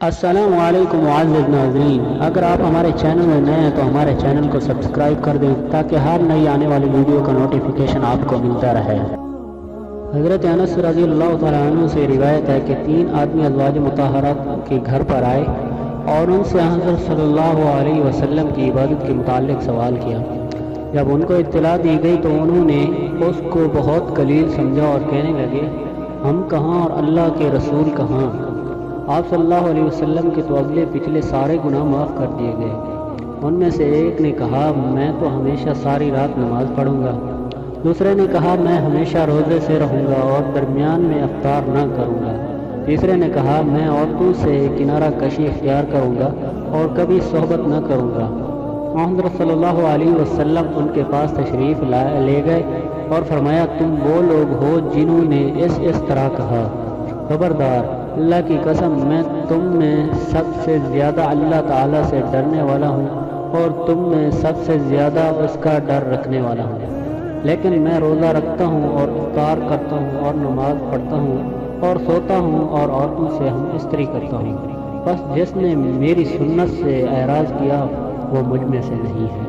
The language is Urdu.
السلام علیکم معزز ناظرین، اگر آپ ہمارے چینل میں نئے ہیں تو ہمارے چینل کو سبسکرائب کر دیں تاکہ ہر نئی آنے والی ویڈیو کا نوٹیفیکیشن آپ کو ملتا رہے۔ حضرت انس رضی اللہ تعالیٰ عنہ سے روایت ہے کہ 3 آدمی ازواج مطہرات کے گھر پر آئے اور ان سے حضرت صلی اللہ علیہ وسلم کی عبادت کے متعلق سوال کیا۔ جب ان کو اطلاع دی گئی تو انہوں نے اس کو بہت قلیل سمجھا اور کہنے لگے، ہم کہاں اور اللہ کے رسول کہاں؟ آپ صلی اللہ علیہ وسلم کے تو اگلے پچھلے سارے گناہ معاف کر دیے گئے۔ ان میں سے ایک نے کہا، میں تو ہمیشہ ساری رات نماز پڑھوں گا۔ دوسرے نے کہا، میں ہمیشہ روزے سے رہوں گا اور درمیان میں افطار نہ کروں گا۔ تیسرے نے کہا، میں عورتوں سے کنارہ کشی اختیار کروں گا اور کبھی صحبت نہ کروں گا۔ حضرت صلی اللہ علیہ وسلم ان کے پاس تشریف لے گئے اور فرمایا، تم وہ لوگ ہو جنہوں نے اس طرح کہا۔ خبردار، اللہ کی قسم میں تم میں سب سے زیادہ اللہ تعالیٰ سے ڈرنے والا ہوں اور تم میں سب سے زیادہ اس کا ڈر رکھنے والا ہوں، لیکن میں روزہ رکھتا ہوں اور افطار کرتا ہوں اور نماز پڑھتا ہوں اور سوتا ہوں اور عورتوں سے ہم استری کرتا ہوں۔ بس جس نے میری سنت سے اعراض کیا وہ مجھ میں سے نہیں ہے۔